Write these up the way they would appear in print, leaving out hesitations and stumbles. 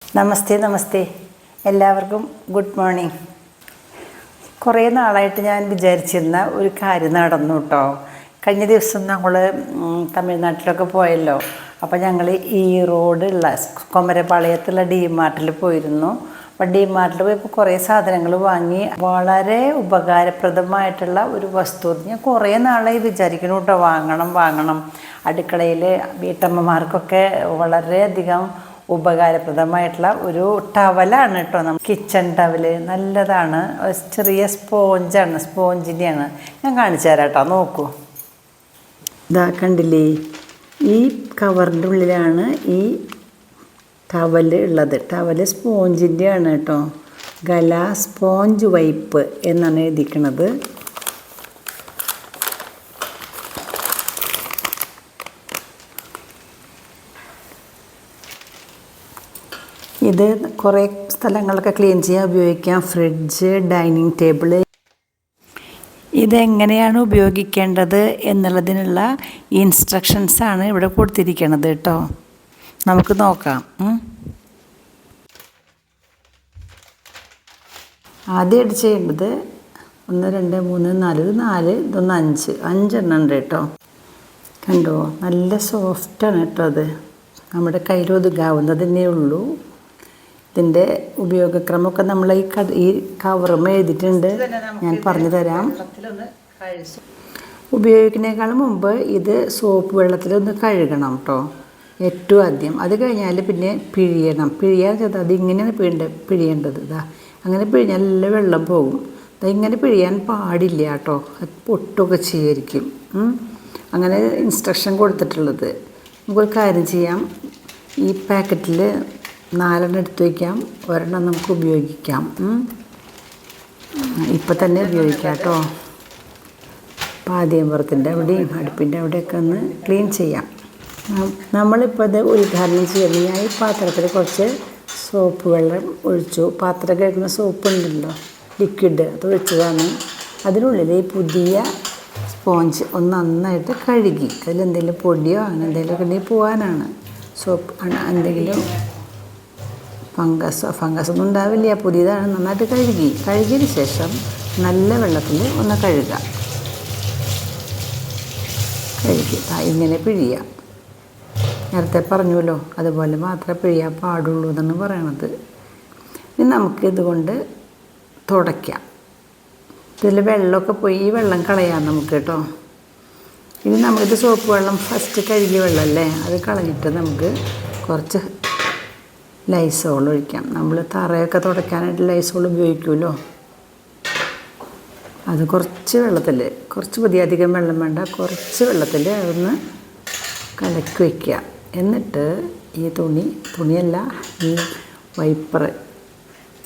നമസ്തേ നമസ്തേ എല്ലാവർക്കും good morning. കുറേ നാളായിട്ട് ഞാൻ വിചാരിച്ചിരുന്ന ഒരു കാര്യം നടന്നു കേട്ടോ. കഴിഞ്ഞ ദിവസം ഞങ്ങൾ തമിഴ്നാട്ടിലൊക്കെ പോയല്ലോ. അപ്പോൾ ഞങ്ങൾ ഈറോഡുള്ള കൊമരപ്പാളയത്തുള്ള ഡിമാർട്ടിൽ പോയിരുന്നു. അപ്പോൾ ഡിമാർട്ടിൽ പോയപ്പോൾ കുറേ സാധനങ്ങൾ വാങ്ങി. വളരെ ഉപകാരപ്രദമായിട്ടുള്ള ഒരു വസ്തു ഞാൻ കുറേ നാളായി വിചാരിക്കുന്നു കേട്ടോ, വാങ്ങണം. അടുക്കളയിൽ വീട്ടമ്മമാർക്കൊക്കെ വളരെയധികം ഉപകാരപ്രദമായിട്ടുള്ള ഒരു ടവലാണ് കേട്ടോ. കിച്ചൺ ടവല് നല്ലതാണ്. ചെറിയ സ്പോഞ്ചിൻ്റെയാണ്. ഞാൻ കാണിച്ചു തരാം കേട്ടോ, നോക്കൂ. ഇതാ കണ്ടില്ലേ, ഈ കവറിൻ്റെ ഉള്ളിലാണ് ഈ ടവല് ഉള്ളത്. ടവല് സ്പോഞ്ചിൻ്റെയാണ് കേട്ടോ. ഗല സ്പോഞ്ച് വൈപ്പ് എന്നാണ് എഴുതിക്കുന്നത്. ഇത് കുറേ സ്ഥലങ്ങളൊക്കെ ക്ലീൻ ചെയ്യാൻ ഉപയോഗിക്കാം. Fridge, dining table. ഇതെങ്ങനെയാണ് ഉപയോഗിക്കേണ്ടത് എന്നുള്ളതിനുള്ള ഇൻസ്ട്രക്ഷൻസാണ് ഇവിടെ കൊടുത്തിരിക്കുന്നത് കേട്ടോ. നമുക്ക് നോക്കാം. ആദ്യമായിട്ട് ചെയ്യേണ്ടത് 1 2 3 4 ഇതൊന്ന് 5 ഉണ്ട് കേട്ടോ. കണ്ടോ, നല്ല സോഫ്റ്റാണ് കേട്ടോ. അത് നമ്മുടെ കയ്യിൽ ഒതുങ്ങാവുന്നതന്നെ ഉള്ളൂ. ഇതിൻ്റെ ഉപയോഗക്രമമൊക്കെ നമ്മൾ ഈ കവറും എഴുതിയിട്ടുണ്ട്. ഞാൻ പറഞ്ഞു തരാം. ഉപയോഗിക്കുന്നതിനേക്കാളും മുമ്പ് ഇത് സോപ്പ് വെള്ളത്തിലൊന്ന് കഴുകണം കേട്ടോ, ഏറ്റവും ആദ്യം. അത് കഴിഞ്ഞാൽ പിന്നെ പിഴിയണം. അതിങ്ങനെയാണ് പിഴിയേണ്ടത്. ഇതാ അങ്ങനെ പിഴിഞ്ഞാൽ നല്ല വെള്ളം പോകും. ഇങ്ങനെ പിഴിയാൻ പാടില്ല കേട്ടോ, അത് പൊട്ടൊക്കെ ചെയ്യായിരിക്കും. അങ്ങനെ ഇൻസ്ട്രക്ഷൻ കൊടുത്തിട്ടുള്ളത്. നമുക്കൊരു കാര്യം ചെയ്യാം, ഈ പാക്കറ്റിൽ 4 എടുത്ത് വയ്ക്കാം. 1 നമുക്ക് ഉപയോഗിക്കാം. ഇപ്പം തന്നെ ഉപയോഗിക്കാം കേട്ടോ. പാചകപ്പുറത്തിൻ്റെ അവിടെയും അടുപ്പിൻ്റെ അവിടെയൊക്കെ ഒന്ന് ക്ലീൻ ചെയ്യാം. നമ്മളിപ്പോൾ ഇത് ഉദ്ഘാടനം ചെയ്യുന്നത്, ഞാൻ ഈ പാത്രത്തിൽ കുറച്ച് സോപ്പ് വെള്ളം ഒഴിച്ചു. പാത്രം കഴുകുന്ന സോപ്പ് ഉണ്ടല്ലോ, ലിക്വിഡ്, അത് ഒഴിച്ചതാണ്. അതിനുള്ളിൽ ഈ പുതിയ സ്പോഞ്ച് ഒന്ന് നന്നായിട്ട് കഴുകി. അതിലെന്തെങ്കിലും പൊടിയോ അങ്ങനെ എന്തെങ്കിലുമൊക്കെ ഉണ്ടെങ്കിൽ പോകാനാണ്. സോപ്പ് എന്തെങ്കിലും ഫംഗസൊന്നും ഉണ്ടാവില്ല, പുതിയതാണ്. നന്നായിട്ട് കഴുകിയതിന് ശേഷം നല്ല വെള്ളത്തിൽ ഒന്ന് കഴുകി ഇങ്ങനെ പിഴിയാം. നേരത്തെ പറഞ്ഞല്ലോ, അതുപോലെ മാത്രമേ പിഴിയാൻ പാടുള്ളൂ എന്നാണ് പറയണത്. ഇനി നമുക്ക് ഇതുകൊണ്ട് തുടയ്ക്കാം. ഇതിൽ വെള്ളമൊക്കെ പോയി ഈ വെള്ളം കളയാം നമുക്ക് കേട്ടോ. ഇനി നമുക്കിത് സോപ്പ് വെള്ളം ഫസ്റ്റ് കഴുകിയ വെള്ളമല്ലേ, അത് കളഞ്ഞിട്ട് നമുക്ക് കുറച്ച് ലൈസോൾ ഒഴിക്കാം. നമ്മൾ തറയൊക്കെ തുടയ്ക്കാനായിട്ട് ലൈസോൾ ഉപയോഗിക്കുമല്ലോ, അത് കുറച്ച് വെള്ളത്തിൽ, കുറച്ച് മതി, അധികം വെള്ളം വേണ്ട. കുറച്ച് വെള്ളത്തിൽ അതൊന്ന് കലക്കി വയ്ക്കുക. എന്നിട്ട് ഈ തുണിയല്ല, ഈ വൈപ്പർ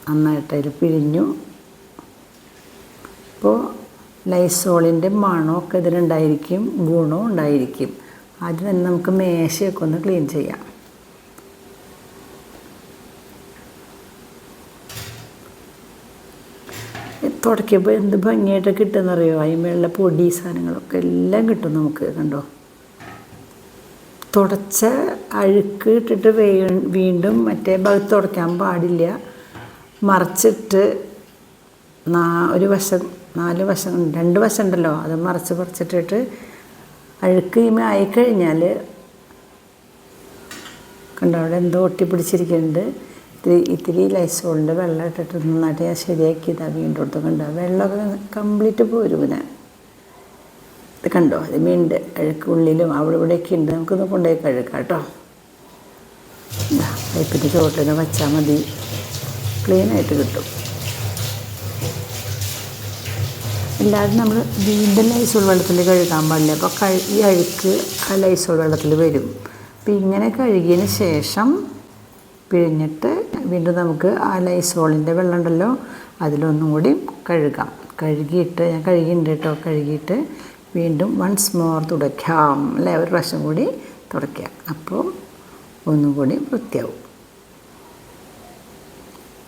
നന്നായിട്ട് അതിൽ പിഴിഞ്ഞു. ഇപ്പോൾ ലൈസോളിൻ്റെ മണമൊക്കെ ഇതിലുണ്ടായിരിക്കും, ഗുണവും ഉണ്ടായിരിക്കും. ആദ്യം തന്നെ നമുക്ക് മേശയൊക്കെ ഒന്ന് ക്ലീൻ ചെയ്യാം. തുടയ്ക്കുമ്പോൾ എന്ത് ഭംഗിയായിട്ട് കിട്ടുമെന്നറിയോ, അതിന്മേലുള്ള പൊടി സാധനങ്ങളൊക്കെ എല്ലാം കിട്ടും നമുക്ക്. കണ്ടോ, തുടച്ച അഴുക്ക് ഇട്ടിട്ട് വീണ്ടും മറ്റേ ഭാഗത്ത് തുടയ്ക്കാൻ പാടില്ല. മറിച്ചിട്ട് ഒരു വശം, 4 വശം, 2 വശം ഉണ്ടല്ലോ, അത് മറിച്ചിട്ടിട്ട് അഴുക്ക് ആയിക്കഴിഞ്ഞാൽ കണ്ടോ, അവിടെ എന്തോ ഒട്ടിപ്പിടിച്ചിരിക്കുന്നുണ്ട്. ഇത്തിരി ലൈസോളിൻ്റെ വെള്ളം ഇട്ടിട്ട് നന്നായിട്ട് ഞാൻ ശരിയാക്കിയതാണ്. വീണ്ടും എടുത്ത് കണ്ടോ, വെള്ളമൊക്കെ കംപ്ലീറ്റ് പോരും. പിന്നെ ഇത് കണ്ടോ, അത് മീണ്ട് അഴുക്ക് ഉള്ളിലും അവിടെ ഇവിടെയൊക്കെ ഉണ്ട്. നമുക്കൊന്ന് കൊണ്ടുപോയി കഴുകാം കേട്ടോ. പൈപ്പിൻ്റെ ചുവട്ടിന് വച്ചാൽ മതി, ക്ലീനായിട്ട് കിട്ടും. എല്ലാവരും നമ്മൾ വീണ്ടും ലൈസോൾ വെള്ളത്തിൽ കഴുകാൻ പാടില്ല. അപ്പോൾ ഈ അഴുക്ക് ആ ലൈസോൾ വെള്ളത്തിൽ വരും. അപ്പോൾ ഇങ്ങനെ കഴുകിയതിന് ശേഷം പിഴിഞ്ഞിട്ട് വീണ്ടും നമുക്ക് ആ ലൈസോളിൻ്റെ വെള്ളം ഉണ്ടല്ലോ, അതിലൊന്നും കൂടി കഴുകാം. കഴുകിയിട്ട് ഞാൻ കഴുകിയിട്ടുണ്ട് കേട്ടോ. കഴുകിയിട്ട് വീണ്ടും വൺസ് മോർ തുടയ്ക്കാം, അല്ലേ, ഒരു പ്രാവശ്യം കൂടി തുടയ്ക്കാം. അപ്പോൾ ഒന്നും കൂടി വൃത്തിയാവും.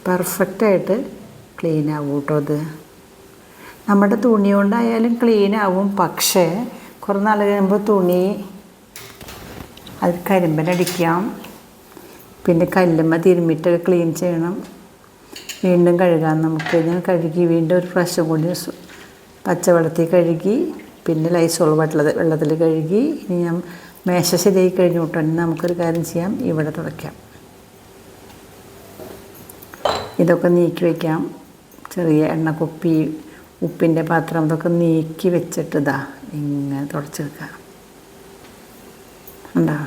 പെർഫെക്റ്റായിട്ട് ക്ലീൻ ആവും കേട്ടോ. അത് നമ്മുടെ തുണി കൊണ്ടായാലും ക്ലീൻ ആവും. പക്ഷേ കുറേ നാൾ കഴിയുമ്പോൾ തുണി അത് കരിമ്പനടിക്കാം. പിന്നെ കല്ലുമ്മ തിരുമ്മിട്ടൊക്കെ ക്ലീൻ ചെയ്യണം. വീണ്ടും കഴുകാം നമുക്ക്. ഞാൻ കഴുകി വീണ്ടും ഒരു പ്രാവശ്യം കൂടി പച്ചവെള്ളത്തിൽ കഴുകി, പിന്നെ ലൈസോൾ വെള്ളത്തിൽ കഴുകി. ഇനി ഞാൻ മേശ ശരിയായി കഴിഞ്ഞു കേട്ടോ. ഇനി നമുക്കൊരു കാര്യം ചെയ്യാം, ഇവിടെ തുടയ്ക്കാം. ഇതൊക്കെ നീക്കി വയ്ക്കാം. ചെറിയ എണ്ണക്കുപ്പി, ഉപ്പിൻ്റെ പാത്രം, ഇതൊക്കെ നീക്കി വെച്ചിട്ട് ഇതാ ഇങ്ങനെ തുടച്ചെടുക്കാം. ഉണ്ടോ?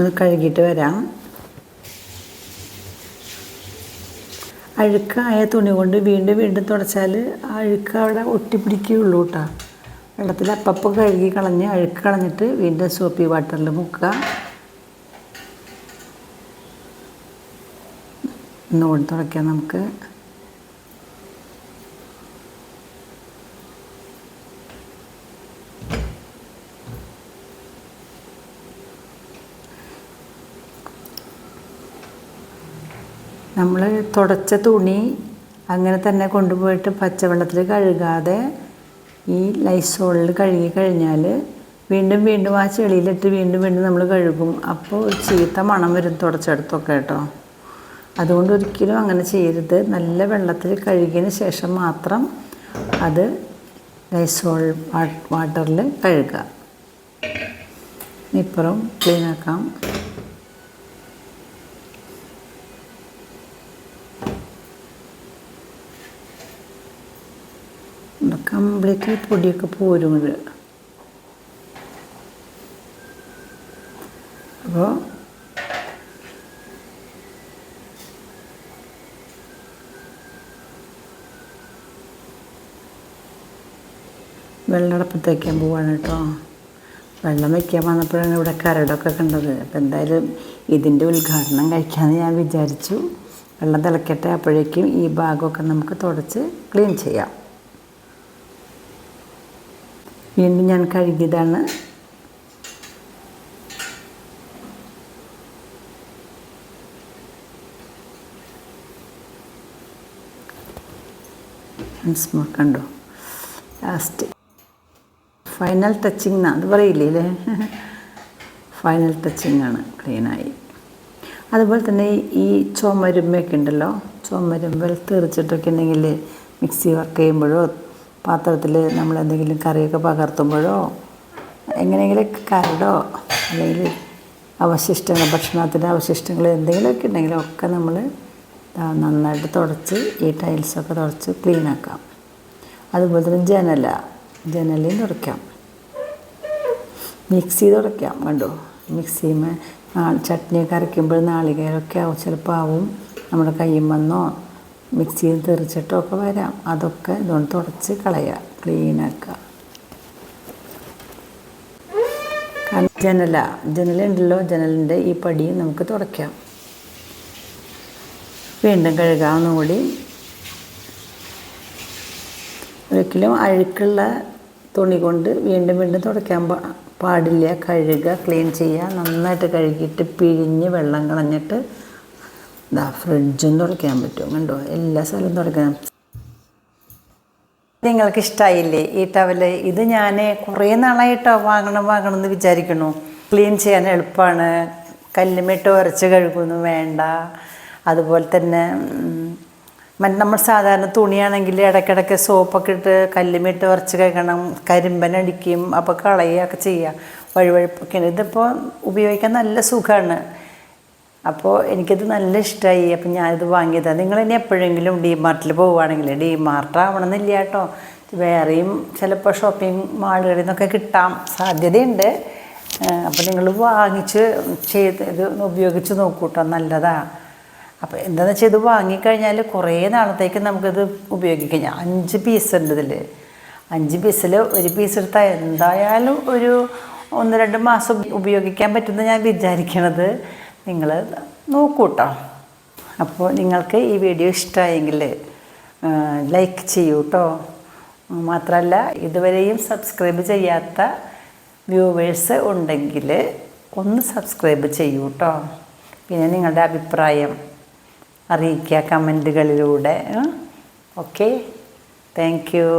ഒന്ന് കഴുകിയിട്ട് വരാം. അഴുക്കായ തുണി കൊണ്ട് വീണ്ടും വീണ്ടും തുടച്ചാൽ ആ അഴുക്ക് അവിടെ ഒട്ടിപ്പിടിക്കുകയുള്ളൂ കേട്ടോ. വെള്ളത്തിൽ അപ്പം കഴുകി കളഞ്ഞ് അഴുക്ക് കളഞ്ഞിട്ട് വീണ്ടും സോപ്പി വാട്ടറിൽ മുക്കുക. ഒന്നുകൂടി തുടയ്ക്കാം നമുക്ക്. നമ്മൾ തുടച്ച തുണി അങ്ങനെ തന്നെ കൊണ്ടുപോയിട്ട് പച്ചവെള്ളത്തിൽ കഴുകാതെ ഈ ലൈസോളിൽ കഴുകി കഴിഞ്ഞാൽ വീണ്ടും വീണ്ടും ആ ചെളിയിലിട്ട് വീണ്ടും വീണ്ടും നമ്മൾ കഴുകും. അപ്പോൾ ഒരു ചീത്ത മണം വരും തുടച്ചെടുത്തൊക്കെ കേട്ടോ. അതുകൊണ്ട് ഒരിക്കലും അങ്ങനെ ചെയ്യരുത്. നല്ല വെള്ളത്തിൽ കഴുകിയതിന് ശേഷം മാത്രം അത് ലൈസോൾ വാട്ടറിൽ കഴുകുക. ഇപ്പുറം ക്ലീനാക്കാം. കംപ്ലീറ്റ് പൊടിയൊക്കെ പോരും ഇത്. അപ്പോൾ വെള്ളടപ്പത്ത് വയ്ക്കാൻ പോവാണ് കേട്ടോ. വെള്ളം വയ്ക്കാൻ വന്നപ്പോഴാണ് ഇവിടെ കരടൊക്കെ കണ്ടത്. അപ്പോൾ എന്തായാലും ഇതിൻ്റെ ഉദ്ഘാടനം കഴിക്കാമെന്ന് ഞാൻ വിചാരിച്ചു. വെള്ളം തിളക്കട്ടെ, അപ്പോഴേക്കും ഈ ഭാഗമൊക്കെ നമുക്ക് തുടച്ച് ക്ലീൻ ചെയ്യാം. വീണ്ടും ഞാൻ കഴുകിയതാണ്. കണ്ടോ, ലാസ്റ്റ് ഫൈനൽ ടച്ചിങ് എന്നാണ് അത് പറയില്ലേ അല്ലേ. ഫൈനൽ ടച്ചിങ് ആണ്, ക്ലീനായി. അതുപോലെ തന്നെ ഈ ചുമരുമ്പൊക്കെ ഉണ്ടല്ലോ, ചുമരുമ്പൽ തെറിച്ചിട്ടൊക്കെ ഉണ്ടെങ്കിൽ മിക്സി വർക്ക് ചെയ്യുമ്പോഴോ പാത്രത്തിൽ നമ്മളെന്തെങ്കിലും കറിയൊക്കെ പകർത്തുമ്പോഴോ എങ്ങനെയെങ്കിലൊക്കെ കരടോ അല്ലെങ്കിൽ അവശിഷ്ടങ്ങൾ, ഭക്ഷണത്തിൻ്റെ അവശിഷ്ടങ്ങൾ എന്തെങ്കിലുമൊക്കെ ഉണ്ടെങ്കിലും ഒക്കെ നമ്മൾ നന്നായിട്ട് തുടച്ച് ഈ ടൈൽസൊക്കെ തുടച്ച് ക്ലീനാക്കാം. അതുപോലെ തന്നെ ജനലയും തുടയ്ക്കാം. മിക്സി തുടയ്ക്കാം. കണ്ടോ, മിക്സിമേ ചട്നിയൊക്കെ അരയ്ക്കുമ്പോൾ നാളികേരമൊക്കെ ആവും, ചിലപ്പോൾ ആവും, നമ്മുടെ കയ്യിൽ വന്നോ മിക്സിയിൽ തെറിച്ചിട്ടോ ഒക്കെ വരാം. അതൊക്കെ ഇതുകൊണ്ട് തുടച്ച് കളയുക, ക്ലീനാക്കുക. ജനലുണ്ടല്ലോ, ജനലിൻ്റെ ഈ പടിയും നമുക്ക് തുടയ്ക്കാം. വീണ്ടും കഴുകാം ഒന്നുകൂടി. ഒരിക്കലും അഴുക്കുള്ള തുണി കൊണ്ട് വീണ്ടും വീണ്ടും തുടയ്ക്കാൻ പാടില്ല. കഴുകുക, ക്ലീൻ ചെയ്യുക. നന്നായിട്ട് കഴുകിയിട്ട് പിഴിഞ്ഞ് വെള്ളം കളഞ്ഞിട്ട് ഫ്രിഡ്ജും തുടയ്ക്കാൻ പറ്റും. കണ്ടോ, എല്ലാ സ്ഥലവും തുടയ്ക്കണം. നിങ്ങൾക്ക് ഇഷ്ടമായില്ലേ ഈ ടവല്? ഇത് ഞാൻ കുറേ നാളായിട്ടോ വാങ്ങണം എന്ന് വിചാരിക്കുന്നു. ക്ലീൻ ചെയ്യാൻ എളുപ്പമാണ്. കല്ലുമിട്ട് ഉരച്ച് കഴുകുന്നു വേണ്ട. അതുപോലെ തന്നെ നമ്മൾ സാധാരണ തുണിയാണെങ്കിൽ ഇടയ്ക്കിടയ്ക്ക് സോപ്പൊക്കെ ഇട്ട് കല്ലുമിട്ട് ഉരച്ച് കഴുകണം, കരിമ്പനടിക്കും, അപ്പോൾ കളയുകയൊക്കെ ചെയ്യുക, വഴുവഴുപ്പൊക്കെയാണ്. ഇതിപ്പോൾ ഉപയോഗിക്കാൻ നല്ല സുഖമാണ്. അപ്പോൾ എനിക്കത് നല്ല ഇഷ്ടമായി. അപ്പം ഞാനിത് വാങ്ങിയതാണ്. നിങ്ങളിനി എപ്പോഴെങ്കിലും ഡിമാർട്ടിൽ പോവുകയാണെങ്കിൽ, ഡിമാർട്ട് ആവണമെന്നില്ല കേട്ടോ, വേറെയും ചിലപ്പോൾ ഷോപ്പിംഗ് മാളുകളിൽ നിന്നൊക്കെ കിട്ടാൻ സാധ്യതയുണ്ട്. അപ്പോൾ നിങ്ങൾ വാങ്ങിച്ച് ഇത് ഉപയോഗിച്ച് നോക്കൂ കേട്ടോ, നല്ലതാണ്. അപ്പോൾ എന്താണെന്ന് വെച്ചാൽ ഇത് വാങ്ങിക്കഴിഞ്ഞാൽ കുറേ നാളത്തേക്ക് നമുക്കിത് ഉപയോഗിക്കാം. 5 പീസ് ഉണ്ട് ഇതിൽ. 5 പീസിൽ ഒരു പീസ് എടുത്താൽ എന്തായാലും ഒരു 1-2 മാസം ഉപയോഗിക്കാൻ പറ്റുമെന്ന് ഞാൻ വിചാരിക്കണത്. നിങ്ങൾ നോക്കൂ കേട്ടോ. അപ്പോൾ നിങ്ങൾക്ക് ഈ വീഡിയോ ഇഷ്ടമായെങ്കിൽ ലൈക്ക് ചെയ്യൂ കേട്ടോ. മാത്രമല്ല ഇതുവരെയും സബ്സ്ക്രൈബ് ചെയ്യാത്ത വ്യൂവേഴ്സ് ഉണ്ടെങ്കിൽ ഒന്ന് സബ്സ്ക്രൈബ് ചെയ്യൂ കേട്ടോ. പിന്നെ നിങ്ങളുടെ അഭിപ്രായം അറിയിക്കുക കമൻറ്റുകളിലൂടെ. Okay, thank you.